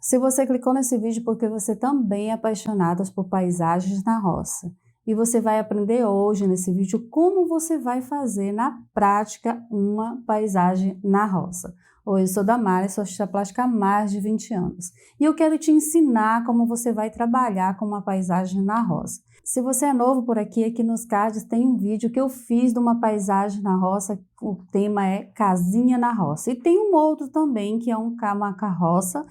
Se você clicou nesse vídeo porque você também é apaixonado por paisagens na roça, e você vai aprender hoje nesse vídeo como você vai fazer na prática uma paisagem na roça. Oi, eu sou Damares, sou artista plástica há mais de 20 anos e eu quero te ensinar como você vai trabalhar com uma paisagem na roça. Se você é novo por aqui nos cards tem um vídeo que eu fiz de uma paisagem na roça, o tema é Casinha na Roça. E tem um outro também que é uma carroça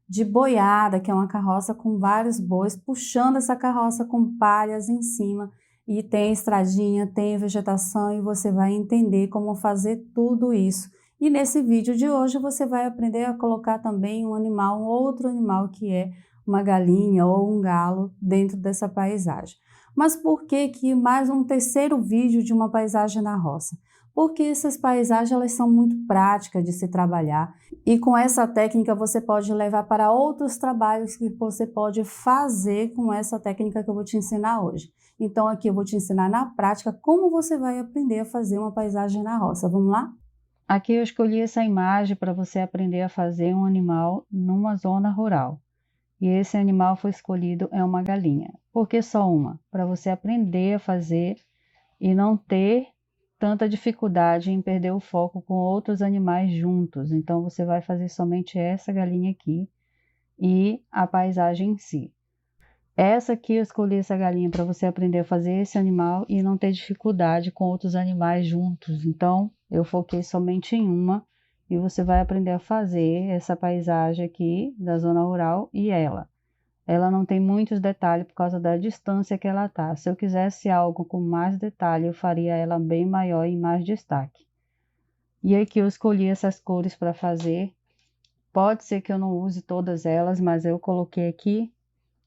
de boiada, que é uma carroça com vários bois, puxando essa carroça com palhas em cima. E tem estradinha, tem vegetação e você vai entender como fazer tudo isso. E nesse vídeo de hoje você vai aprender a colocar também um animal, um outro animal que é uma galinha ou um galo dentro dessa paisagem. Mas por que mais um terceiro vídeo de uma paisagem na roça? Porque essas paisagens elas são muito práticas de se trabalhar e com essa técnica você pode levar para outros trabalhos que você pode fazer com essa técnica que eu vou te ensinar hoje. Então aqui eu vou te ensinar na prática como você vai aprender a fazer uma paisagem na roça. Vamos lá? Aqui eu escolhi essa imagem para você aprender a fazer um animal numa zona rural. E esse animal foi escolhido é uma galinha. Por que só uma? Para você aprender a fazer e não ter tanta dificuldade em perder o foco com outros animais juntos. Então você vai fazer somente essa galinha aqui e a paisagem em si. Essa aqui eu escolhi essa galinha para você aprender a fazer esse animal e não ter dificuldade com outros animais juntos. Então eu foquei somente em uma e você vai aprender a fazer essa paisagem aqui da zona rural e ela não tem muitos detalhes por causa da distância que ela tá. Se eu quisesse algo com mais detalhe, eu faria ela bem maior e mais destaque. E aqui eu escolhi essas cores para fazer. Pode ser que eu não use todas elas, mas eu coloquei aqui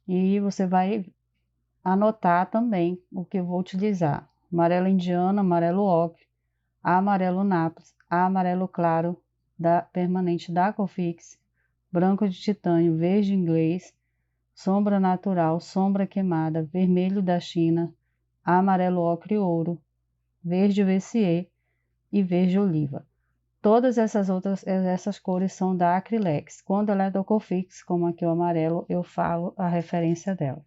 e você vai anotar também o que eu vou utilizar. Amarelo indiano, amarelo ocre, amarelo nápoles, amarelo claro da permanente da Cofix, branco de titânio, verde inglês, sombra natural, sombra queimada, vermelho da China, amarelo ocre ouro, verde VCE e verde oliva. Todas essas cores são da Acrylex. Quando ela é da Cofix, como aqui o amarelo, eu falo a referência dela.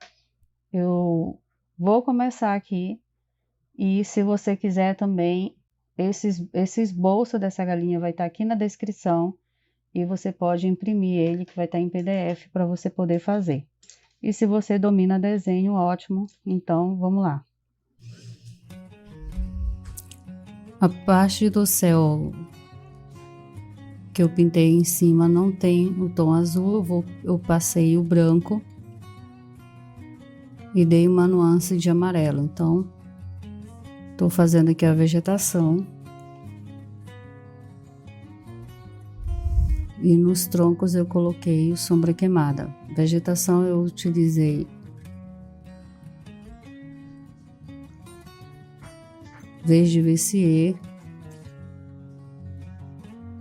Eu vou começar aqui e se você quiser também, esses bolsos dessa galinha vai estar aqui na descrição e você pode imprimir ele que vai estar em PDF para você poder fazer. E se você domina desenho, ótimo. Então, vamos lá. A parte do céu que eu pintei em cima não tem o tom azul, eu passei o branco e dei uma nuance de amarelo. Então, estou fazendo aqui a vegetação. E nos troncos eu coloquei o sombra queimada. Vegetação eu utilizei verde VCE,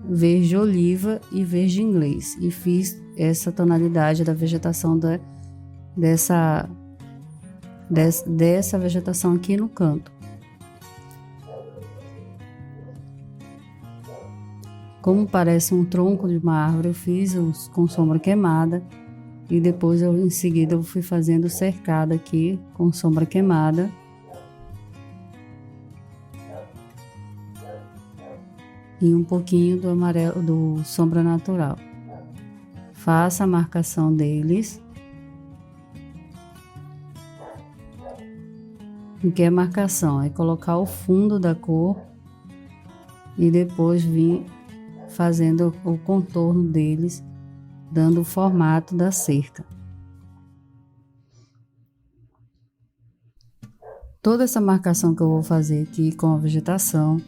verde oliva e verde inglês. E fiz essa tonalidade da vegetação dessa vegetação aqui no canto. Como parece um tronco de uma árvore, eu fiz com sombra queimada e depois em seguida eu fui fazendo cercado aqui com sombra queimada. E um pouquinho do amarelo do sombra natural. Faça a marcação deles. O que é marcação? É colocar o fundo da cor e depois vir fazendo o contorno deles, dando o formato da cerca. Toda essa marcação que eu vou fazer aqui com a vegetação,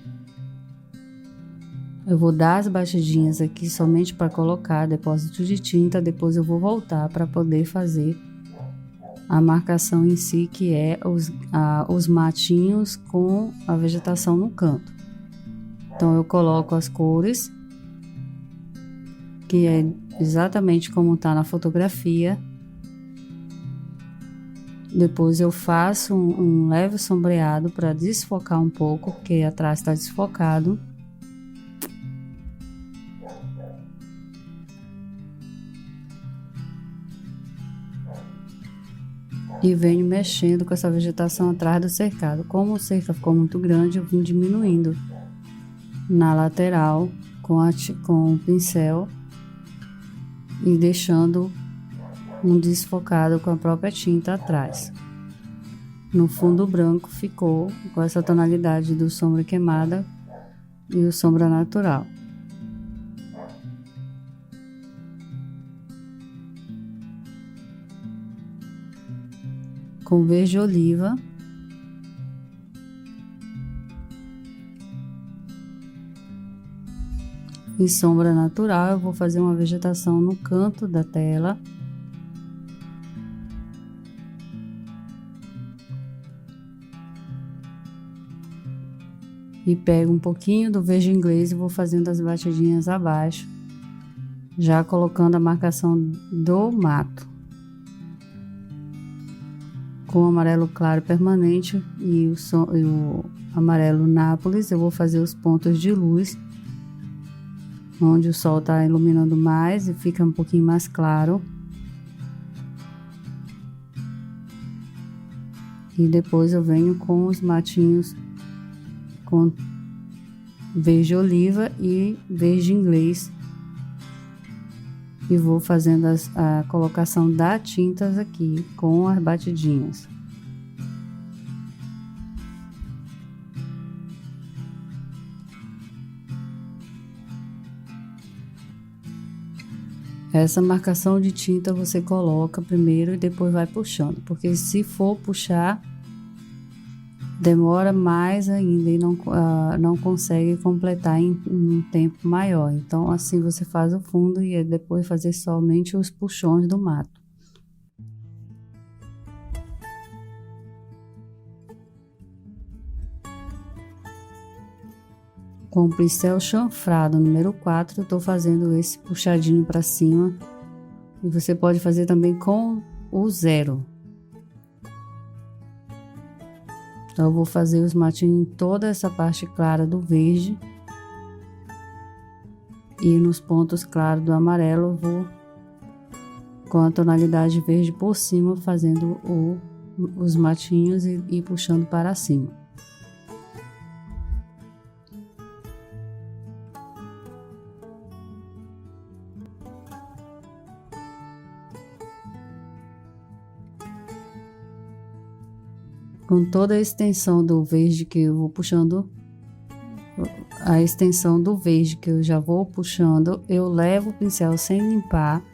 eu vou dar as batidinhas aqui somente para colocar depósito de tinta, depois eu vou voltar para poder fazer a marcação em si, que é os matinhos com a vegetação no canto. Então eu coloco as cores, que é exatamente como está na fotografia. Depois eu faço um leve sombreado para desfocar um pouco, porque atrás está desfocado. e venho mexendo com essa vegetação atrás do cercado. Como o cerca ficou muito grande, eu vim diminuindo na lateral com o pincel e deixando um desfocado com a própria tinta atrás. No fundo branco ficou com essa tonalidade do sombra queimada e o sombra natural. Com verde oliva e sombra natural, eu vou fazer uma vegetação no canto da tela. E pego um pouquinho do verde inglês e vou fazendo as batidinhas abaixo, já colocando a marcação do mato. Com o amarelo claro permanente e o amarelo Nápoles, eu vou fazer os pontos de luz, onde o sol está iluminando mais e fica um pouquinho mais claro. E depois eu venho com os matinhos com verde oliva e verde inglês e vou fazendo a colocação da tintas aqui com as batidinhas. Essa marcação de tinta você coloca primeiro e depois vai puxando, porque se for puxar demora mais ainda e não consegue completar em um tempo maior. Então assim você faz o fundo e depois fazer somente os puxões do mato. Com o pincel chanfrado número 4, eu estou fazendo esse puxadinho para cima. E você pode fazer também com o 0. Então eu vou fazer os matinhos em toda essa parte clara do verde. E nos pontos claros do amarelo eu vou com a tonalidade verde por cima fazendo os matinhos e puxando para cima. Com toda a extensão do verde que eu vou puxando, a extensão do verde que eu já vou puxando, eu levo o pincel sem limpar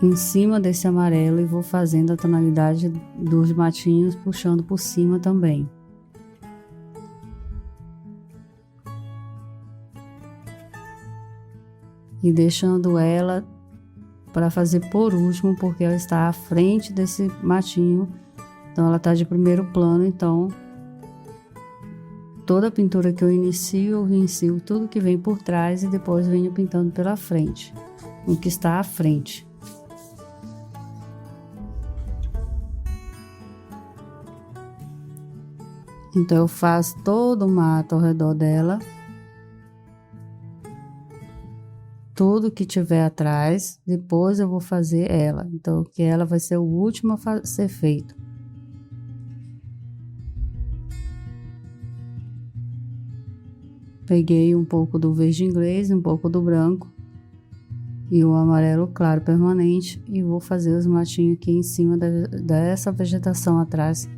em cima desse amarelo e vou fazendo a tonalidade dos matinhos puxando por cima também. E deixando ela para fazer por último, porque ela está à frente desse matinho. Então ela tá de primeiro plano, então toda a pintura que eu inicio tudo que vem por trás e depois venho pintando pela frente, o que está à frente. Então eu faço todo o mato ao redor dela, tudo que tiver atrás, depois eu vou fazer ela, então que ela vai ser o último a ser feito. Peguei um pouco do verde inglês, um pouco do branco e o amarelo claro permanente e vou fazer os matinhos aqui em cima dessa vegetação atrás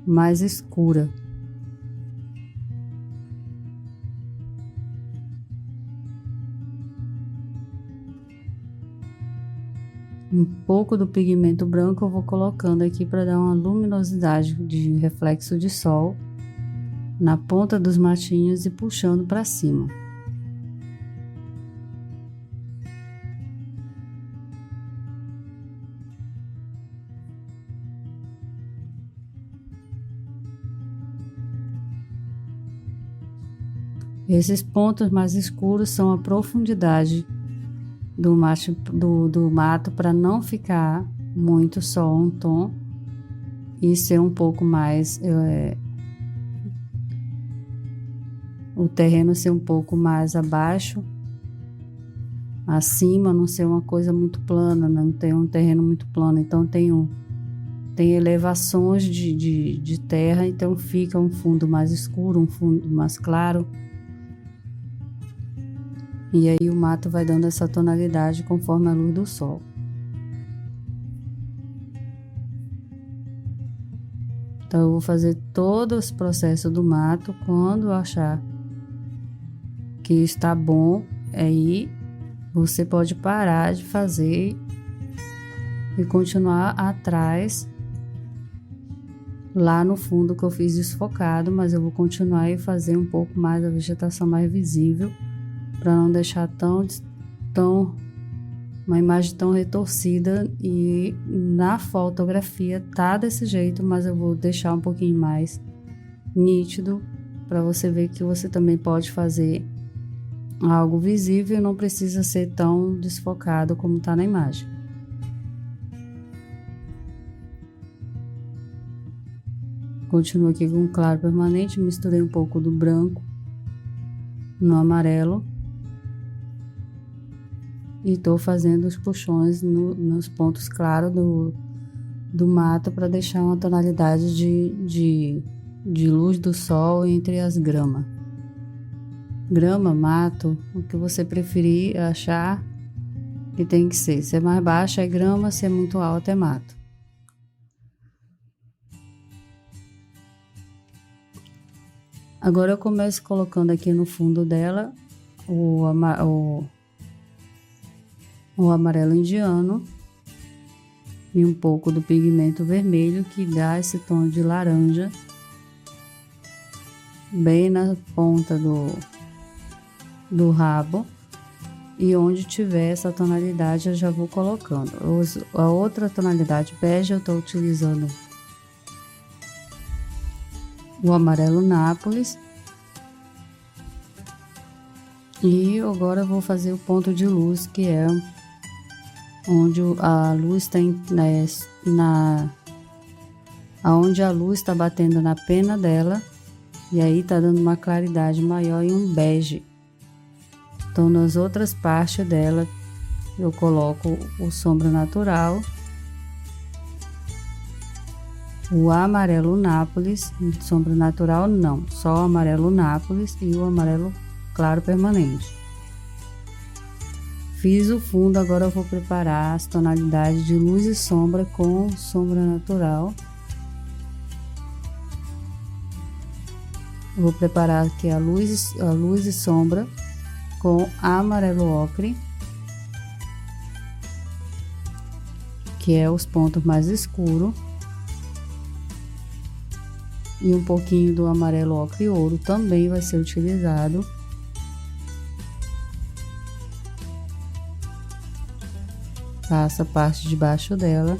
mais escura. Um pouco do pigmento branco eu vou colocando aqui para dar uma luminosidade de reflexo de sol na ponta dos matinhos e puxando para cima. Esses pontos mais escuros são a profundidade do mato para não ficar muito só um tom e ser um pouco mais o terreno ser um pouco mais abaixo, acima não ser uma coisa muito plana, não tem um terreno muito plano, então tenho tem elevações de terra, então fica um fundo mais escuro, um fundo mais claro. E aí o mato vai dando essa tonalidade conforme a luz do sol. Então eu vou fazer todo esse processo do mato. Quando eu achar que está bom, aí você pode parar de fazer e continuar atrás, lá no fundo que eu fiz desfocado, mas eu vou continuar e fazer um pouco mais a vegetação mais visível, para não deixar uma imagem tão retorcida. E na fotografia tá desse jeito, mas eu vou deixar um pouquinho mais nítido para você ver que você também pode fazer algo visível e não precisa ser tão desfocado como tá na imagem. Continuo aqui com o claro permanente, misturei um pouco do branco no amarelo e tô fazendo os puxões nos pontos claros do mato para deixar uma tonalidade de luz do sol entre as gramas. Grama, mato, o que você preferir achar que tem que ser. Se é mais baixa é grama, se é muito alta é mato. Agora eu começo colocando aqui no fundo dela o amarelo indiano e um pouco do pigmento vermelho, que dá esse tom de laranja bem na ponta do rabo, e onde tiver essa tonalidade eu já vou colocando. A outra tonalidade bege eu estou utilizando o amarelo Nápoles, e agora eu vou fazer o ponto de luz, que é onde a luz tem aonde a luz está batendo na pena dela, e aí tá dando uma claridade maior e um bege. Então nas outras partes dela eu coloco o sombra natural, o amarelo Nápoles, sombra natural não, só o amarelo Nápoles e o amarelo claro permanente. Fiz o fundo, agora eu vou preparar as tonalidades de luz e sombra com sombra natural. Eu vou preparar aqui a luz e sombra com amarelo ocre, que é os pontos mais escuros, e um pouquinho do amarelo ocre ouro também vai ser utilizado. Faço a parte de baixo dela,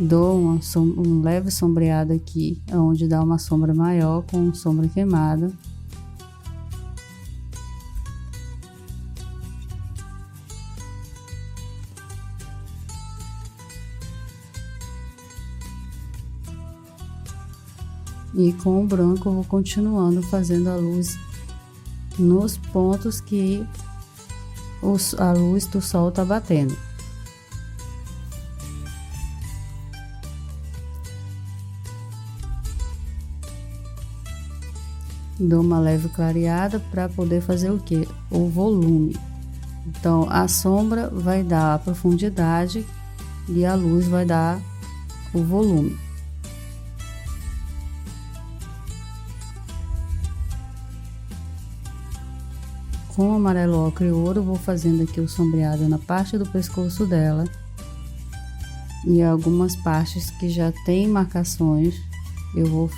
dou um leve sombreado aqui, onde dá uma sombra maior com sombra queimada. E com o branco eu vou continuando fazendo a luz nos pontos que a luz do sol tá batendo. Dou uma leve clareada para poder fazer o que? O volume. Então a sombra vai dar a profundidade e a luz vai dar o volume. Com o amarelo ocre ouro, vou fazendo aqui o sombreado na parte do pescoço dela, e algumas partes que já tem marcações eu vou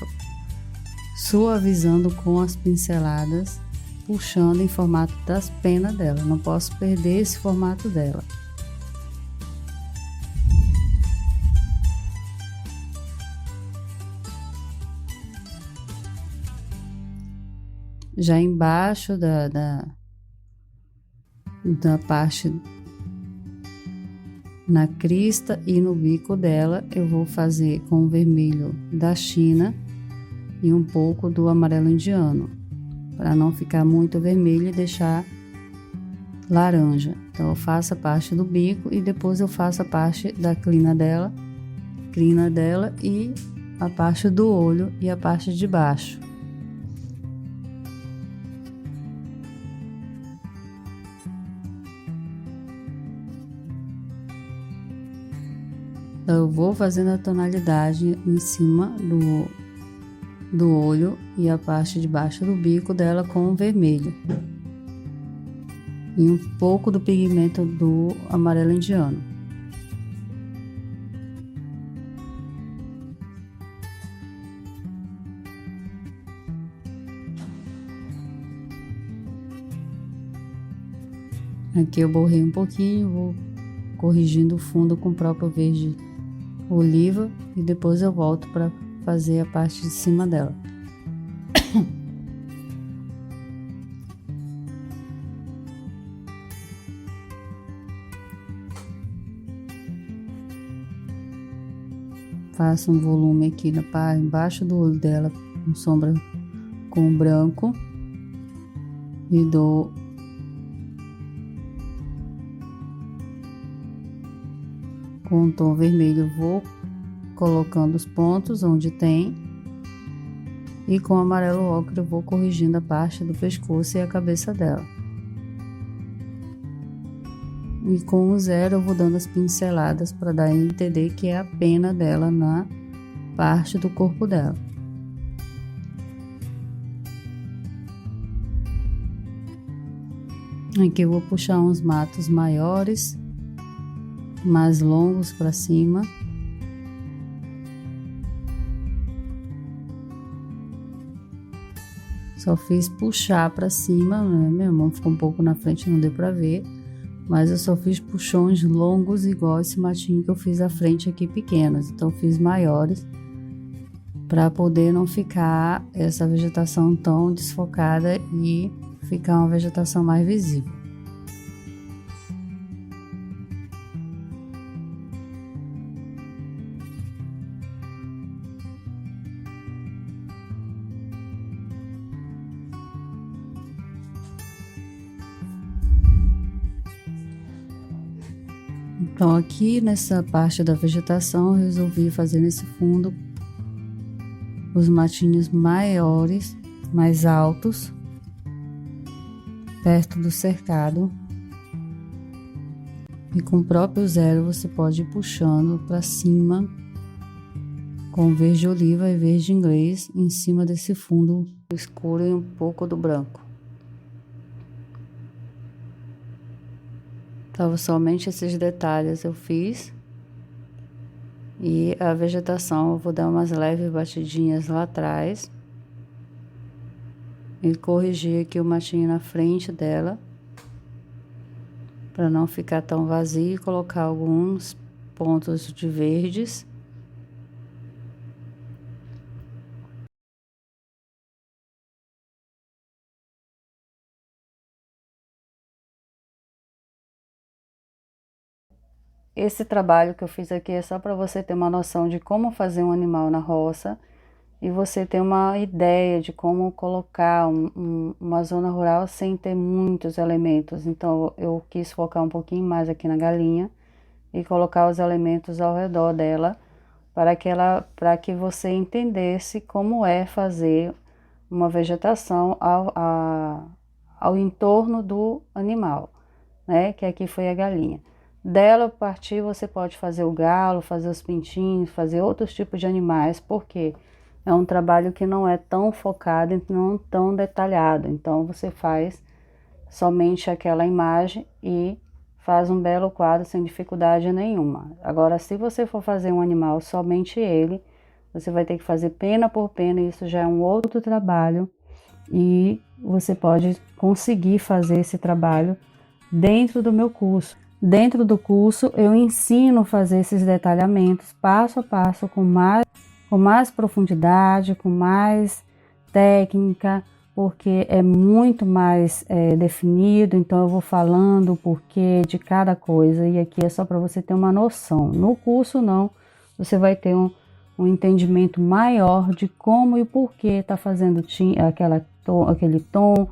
suavizando com as pinceladas, puxando em formato das penas dela. Não posso perder esse formato dela. Já embaixo da parte na crista e no bico dela, eu vou fazer com o vermelho da China e um pouco do amarelo indiano, para não ficar muito vermelho e deixar laranja. Então eu faço a parte do bico e depois eu faço a parte da crina dela, crina dela e a parte do olho e a parte de baixo. Então, eu vou fazendo a tonalidade em cima do olho e a parte de baixo do bico dela com o vermelho. E um pouco do pigmento do amarelo indiano. Aqui eu borrei um pouquinho, vou corrigindo o fundo com o próprio verde oliva e depois eu volto para fazer a parte de cima dela. Faço um volume aqui na parte embaixo do olho dela com sombra com branco e dou com um tom vermelho, vou colocando os pontos onde tem e com amarelo ocre eu vou corrigindo a parte do pescoço e a cabeça dela. E com o zero eu vou dando as pinceladas para dar a entender que é a pena dela na parte do corpo dela. Aqui eu vou puxar uns matos maiores, mais longos para cima. Só fiz puxar para cima, né? Minha mão ficou um pouco na frente, não deu para ver, mas eu só fiz puxões longos igual esse matinho que eu fiz à frente aqui pequenos, então fiz maiores para poder não ficar essa vegetação tão desfocada e ficar uma vegetação mais visível. Então aqui nessa parte da vegetação eu resolvi fazer nesse fundo os matinhos maiores, mais altos, perto do cercado. E com o próprio zero você pode ir puxando para cima com verde oliva e verde inglês em cima desse fundo escuro e um pouco do branco. Então, somente esses detalhes eu fiz. E a vegetação eu vou dar umas leves batidinhas lá atrás. E corrigir aqui o matinho na frente dela. Para não ficar tão vazio e colocar alguns pontos de verdes. Esse trabalho que eu fiz aqui é só para você ter uma noção de como fazer um animal na roça e você ter uma ideia de como colocar uma zona rural sem ter muitos elementos. Então eu quis focar um pouquinho mais aqui na galinha e colocar os elementos ao redor dela para que você entendesse como é fazer uma vegetação ao entorno do animal, né? Que aqui foi a galinha. Dela a partir você pode fazer o galo, fazer os pintinhos, fazer outros tipos de animais, porque é um trabalho que não é tão focado e não tão detalhado. Então você faz somente aquela imagem e faz um belo quadro sem dificuldade nenhuma. Agora, se você for fazer um animal somente ele, você vai ter que fazer pena por pena, e isso já é um outro trabalho, e você pode conseguir fazer esse trabalho dentro do meu curso. Dentro do curso eu ensino a fazer esses detalhamentos passo a passo, com mais profundidade, com mais técnica, porque é muito mais definido. Então eu vou falando o porquê de cada coisa, e aqui é só para você ter uma noção. No curso não, você vai ter um entendimento maior de como e o porquê está fazendo aquele tom,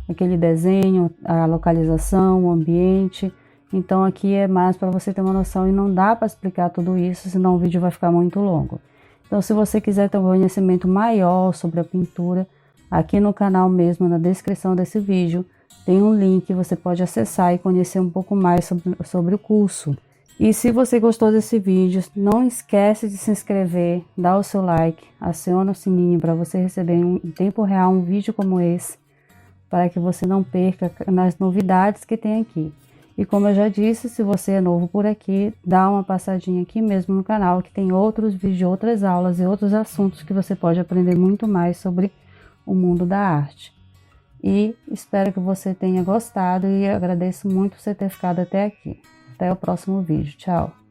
aquele desenho, a localização, o ambiente. Então aqui é mais para você ter uma noção e não dá para explicar tudo isso, senão o vídeo vai ficar muito longo. Então se você quiser ter um conhecimento maior sobre a pintura, aqui no canal mesmo, na descrição desse vídeo, tem um link, você pode acessar e conhecer um pouco mais sobre o curso. E se você gostou desse vídeo, não esquece de se inscrever, dar o seu like, aciona o sininho para você receber em tempo real um vídeo como esse, para que você não perca nas novidades que tem aqui. E como eu já disse, se você é novo por aqui, dá uma passadinha aqui mesmo no canal, que tem outros vídeos, outras aulas e outros assuntos que você pode aprender muito mais sobre o mundo da arte. E espero que você tenha gostado e agradeço muito por você ter ficado até aqui. Até o próximo vídeo. Tchau!